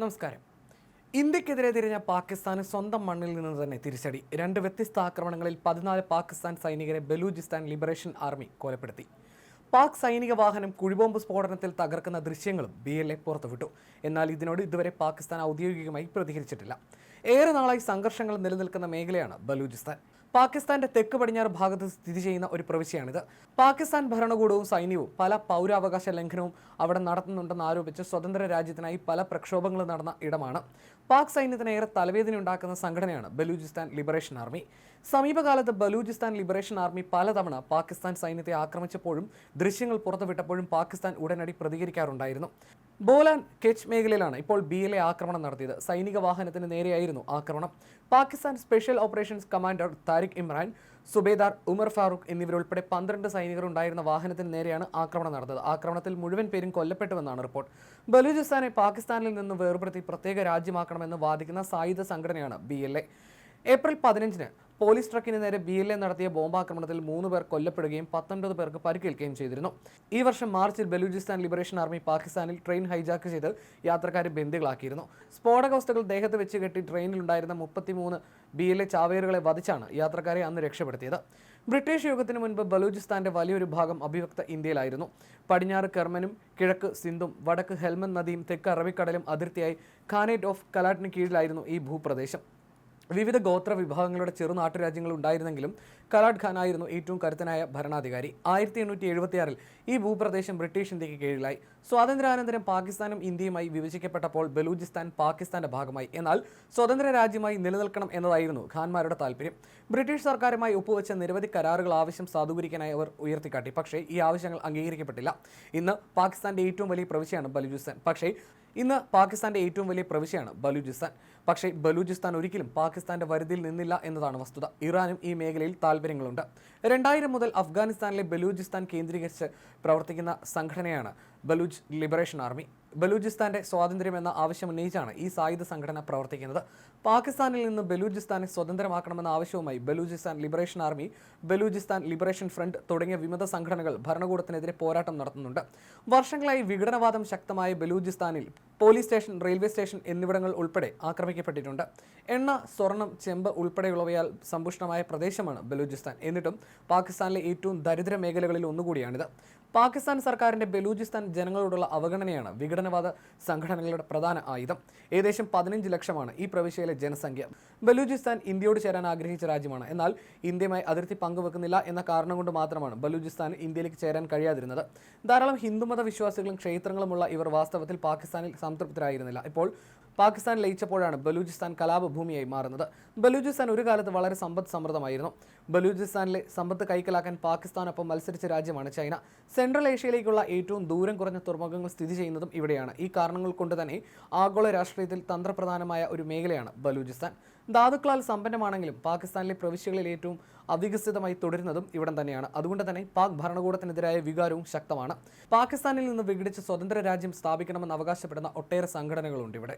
നമസ്കാരം. ഇന്ത്യക്കെതിരെ തിരിഞ്ഞ പാകിസ്ഥാന് സ്വന്തം മണ്ണിൽ നിന്ന് തന്നെ തിരിച്ചടി. 2 വ്യത്യസ്ത ആക്രമണങ്ങളിൽ 14 പാകിസ്ഥാൻ സൈനികരെ ബലൂചിസ്ഥാൻ ലിബറേഷൻ ആർമി കൊലപ്പെടുത്തി. പാക് സൈനിക വാഹനം കുഴിബോംബ് സ്ഫോടനത്തിൽ തകർക്കുന്ന ദൃശ്യങ്ങളും BLA പുറത്തുവിട്ടു. എന്നാൽ ഇതിനോട് ഇതുവരെ പാകിസ്ഥാൻ ഔദ്യോഗികമായി പ്രതികരിച്ചിട്ടില്ല. ഏറെ നാളായി സംഘർഷങ്ങൾ നിലനിൽക്കുന്ന മേഖലയാണ് ബലൂചിസ്ഥാൻ. പാകിസ്ഥാന്റെ തെക്ക് പടിഞ്ഞാറ് ഭാഗത്ത് സ്ഥിതി ചെയ്യുന്ന ഒരു പ്രവിശ്യയാണിത്. പാകിസ്ഥാൻ ഭരണകൂടവും സൈന്യവും പല പൗരാവകാശ ലംഘനവും അവിടെ നടത്തുന്നുണ്ടെന്ന് ആരോപിച്ച് സ്വതന്ത്ര രാജ്യത്തിനായി പല പ്രക്ഷോഭങ്ങളും നടന്ന ഇടമാണ്. പാക് സൈന്യത്തിന് ഏറെ തലവേദന ഉണ്ടാക്കുന്ന സംഘടനയാണ് ബലൂചിസ്ഥാൻ ലിബറേഷൻ ആർമി. സമീപകാലത്ത് ബലൂചിസ്ഥാൻ ലിബറേഷൻ ആർമി പലതവണ പാകിസ്ഥാൻ സൈന്യത്തെ ആക്രമിച്ചപ്പോഴും ദൃശ്യങ്ങൾ പുറത്തുവിട്ടപ്പോഴും പാകിസ്ഥാൻ ഉടനടി പ്രതികരിക്കാറുണ്ടായിരുന്നു. ബോലാൻ കെച്ച് മേഖലയിലാണ് ഇപ്പോൾ BLA ആക്രമണം നടത്തിയത്. സൈനിക വാഹനത്തിന് നേരെയായിരുന്നു ആക്രമണം. Pakistan special operations commander Tariq Imran, സുബേദാർ ഉമർ ഫാറൂഖ് എന്നിവരുൾപ്പെടെ 12 സൈനികർ ഉണ്ടായിരുന്ന വാഹനത്തിന് നേരെയാണ് ആക്രമണം നടന്നത്. ആക്രമണത്തിൽ മുഴുവൻ പേരും കൊല്ലപ്പെട്ടുവെന്നാണ് റിപ്പോർട്ട്. ബലൂചിസ്ഥാനെ പാകിസ്ഥാനിൽ നിന്ന് വേർപെടുത്തി പ്രത്യേക രാജ്യമാക്കണമെന്ന് വാദിക്കുന്ന സായുധ സംഘടനയാണ് BLA. ഏപ്രിൽ 15-ന് പോലീസ് ട്രക്കിന് നേരെ BLA നടത്തിയ ബോംബാക്രമണത്തിൽ 3 പേർ കൊല്ലപ്പെടുകയും 19 പേർക്ക് പരിക്കേൽക്കുകയും ചെയ്തിരുന്നു. ഈ വർഷം മാർച്ചിൽ ബലൂചിസ്ഥാൻ ലിബറേഷൻ ആർമി പാകിസ്ഥാനിൽ ട്രെയിൻ ഹൈജാക്ക് ചെയ്ത് യാത്രക്കാരെ ബന്ദികളാക്കിയിരുന്നു. സ്ഫോടക വസ്തുക്കൾ ദേഹത്ത് വെച്ച് കെട്ടി ട്രെയിനിലുണ്ടായിരുന്ന 33 BLA ചാവേറുകളെ വധിച്ചാണ് യാത്രക്കാരെ അന്ന് രക്ഷപ്പെടുത്തിയത്. ബ്രിട്ടീഷ് യുഗത്തിന് മുൻപ് ബലൂചിസ്ഥാന്റെ വലിയൊരു ഭാഗം അവിഭക്ത ഇന്ത്യയിലായിരുന്നു. പടിഞ്ഞാറ് കെർമനും കിഴക്ക് സിന്ധും വടക്ക് ഹെൽമന്ദ് നദിയും തെക്ക് അറബിക്കടലും അതിർത്തിയായി ഖാനേറ്റ് ഓഫ് കലാട്ടിന് കീഴിലായിരുന്നു ഈ ഭൂപ്രദേശം. വിവിധ ഗോത്ര വിഭാഗങ്ങളുടെ ചെറുനാട്ടുരാജ്യങ്ങൾ ഉണ്ടായിരുന്നെങ്കിലും കലാട്ട് ഖാൻ ആയിരുന്നു ഏറ്റവും കരുത്തനായ ഭരണാധികാരി. 1876-ൽ ഈ ഭൂപ്രദേശം ബ്രിട്ടീഷ് ഇന്ത്യക്ക് കീഴിലായി. സ്വാതന്ത്ര്യാനന്തരം പാകിസ്ഥാനും ഇന്ത്യയുമായി വിഭജിക്കപ്പെട്ടപ്പോൾ ബലൂചിസ്ഥാൻ പാകിസ്ഥാന്റെ ഭാഗമായി. എന്നാൽ സ്വതന്ത്ര രാജ്യമായി നിലനിൽക്കണം എന്നതായിരുന്നു ഖാൻമാരുടെ താല്പര്യം. ബ്രിട്ടീഷ് സർക്കാരുമായി ഒപ്പുവെച്ച നിരവധി കരാറുകൾ ആവശ്യം സാധൂകരിക്കാനായി അവർ ഉയർത്തിക്കാട്ടി. പക്ഷേ ഈ ആവശ്യങ്ങൾ അംഗീകരിക്കപ്പെട്ടില്ല. ഇന്ന് പാകിസ്ഥാന്റെ ഏറ്റവും വലിയ പ്രവിശ്യയാണ് ബലൂചിസ്ഥാൻ. പക്ഷേ ബലൂചിസ്ഥാൻ ഒരിക്കലും പാകിസ്ഥാന്റെ വരുതിയിൽ നിന്നില്ല എന്നതാണ് വസ്തുത. ഇറാനും ഈ മേഖലയിൽ താല്പര്യങ്ങളുണ്ട്. 2000 മുതൽ അഫ്ഗാനിസ്ഥാനിലെ ബലൂചിസ്ഥാൻ കേന്ദ്രീകരിച്ച് പ്രവർത്തിക്കുന്ന സംഘടനയാണ് ബലൂച്ച് ലിബറേഷൻ ആർമി. ബലൂചിസ്ഥാന്റെ സ്വാതന്ത്ര്യം എന്ന ആവശ്യം ഉന്നയിച്ചാണ് ഈ സായുധ സംഘടന പ്രവർത്തിക്കുന്നത്. പാകിസ്ഥാനിൽ നിന്ന് ബലൂചിസ്ഥാനെ സ്വതന്ത്രമാക്കണമെന്ന ആവശ്യവുമായി Balochistan Liberation Army, Balochistan Liberation Front തുടങ്ങിയ വിമത സംഘടനകൾ ഭരണകൂടത്തിനെതിരെ പോരാട്ടം നടത്തുന്നുണ്ട്. വർഷങ്ങളായി വിഘടനവാദം ശക്തമായ ബലൂചിസ്ഥാനിൽ പോലീസ് സ്റ്റേഷൻ, റെയിൽവേ സ്റ്റേഷൻ എന്നിവിടങ്ങൾ ഉൾപ്പെടെ ആക്രമിക്കപ്പെട്ടിട്ടുണ്ട്. എണ്ണ, സ്വർണം, ചെമ്പ് ഉൾപ്പെടെയുള്ളവയാൽ സമ്പുഷ്ടമായ പ്രദേശമാണ് ബലൂചിസ്ഥാൻ. എന്നിട്ടും പാകിസ്ഥാനിലെ ഏറ്റവും ദരിദ്ര മേഖലകളിൽ ഒന്നുകൂടിയാണിത്. പാകിസ്ഥാൻ സർക്കാരിന്റെ ബലൂചിസ്ഥാൻ ജനങ്ങളോടുള്ള അവഗണനയാണ് വിഘടനവാദ സംഘടനകളുടെ പ്രധാന ആയുധം. ഏകദേശം 15 ലക്ഷമാണ് ഈ പ്രവിശ്യയിലെ ജനസംഖ്യ. ബലൂചിസ്ഥാൻ ഇന്ത്യയോട് ചേരാൻ ആഗ്രഹിച്ച രാജ്യമാണ്. എന്നാൽ ഇന്ത്യയുമായി അതിർത്തി പങ്കുവെക്കുന്നില്ല എന്ന കാരണം കൊണ്ട് മാത്രമാണ് ബലൂചിസ്ഥാൻ ഇന്ത്യയിലേക്ക് ചേരാൻ കഴിയാതിരുന്നത്. ധാരാളം ഹിന്ദുമത വിശ്വാസികളും ക്ഷേത്രങ്ങളുമുള്ള ഇവർ വാസ്തവത്തിൽ പാകിസ്ഥാനിൽ സംതൃപ്തരായിരുന്നില്ല. ഇപ്പോൾ പാകിസ്ഥാൻ ലയിച്ചപ്പോഴാണ് ബലൂചിസ്ഥാൻ കലാപഭൂമിയായി മാറുന്നത്. ബലൂചിസ്ഥാൻ ഒരു കാലത്ത് വളരെ സമ്പദ് സമൃദ്ധമായിരുന്നു. ബലൂചിസ്ഥാനിലെ സമ്പത്ത് കൈക്കലാക്കാൻ പാകിസ്ഥാനൊപ്പം മത്സരിച്ച രാജ്യമാണ് ചൈന. സെൻട്രൽ ഏഷ്യയിലേക്കുള്ള ഏറ്റവും ദൂരം കുറഞ്ഞ തുറമുഖങ്ങൾ സ്ഥിതി ചെയ്യുന്നതും ഇവിടെയാണ്. ഈ കാരണങ്ങൾ കൊണ്ട് തന്നെ ആഗോള രാഷ്ട്രീയത്തിൽ തന്ത്രപ്രധാനമായ ഒരു മേഖലയാണ് ബലൂചിസ്ഥാൻ. ധാതുക്കളാൽ സമ്പന്നമാണെങ്കിലും പാകിസ്ഥാനിലെ പ്രവിശ്യകളിൽ ഏറ്റവും അവികസിതമായി തുടരുന്നതും ഇവിടം തന്നെയാണ്. അതുകൊണ്ട് തന്നെ പാക് ഭരണകൂടത്തിനെതിരായ വികാരവും ശക്തമാണ്. പാകിസ്ഥാനിൽ നിന്ന് വിഘടിച്ച് സ്വതന്ത്ര രാജ്യം സ്ഥാപിക്കണമെന്ന് അവകാശപ്പെടുന്ന ഒട്ടേറെ സംഘടനകളുണ്ട് ഇവിടെ.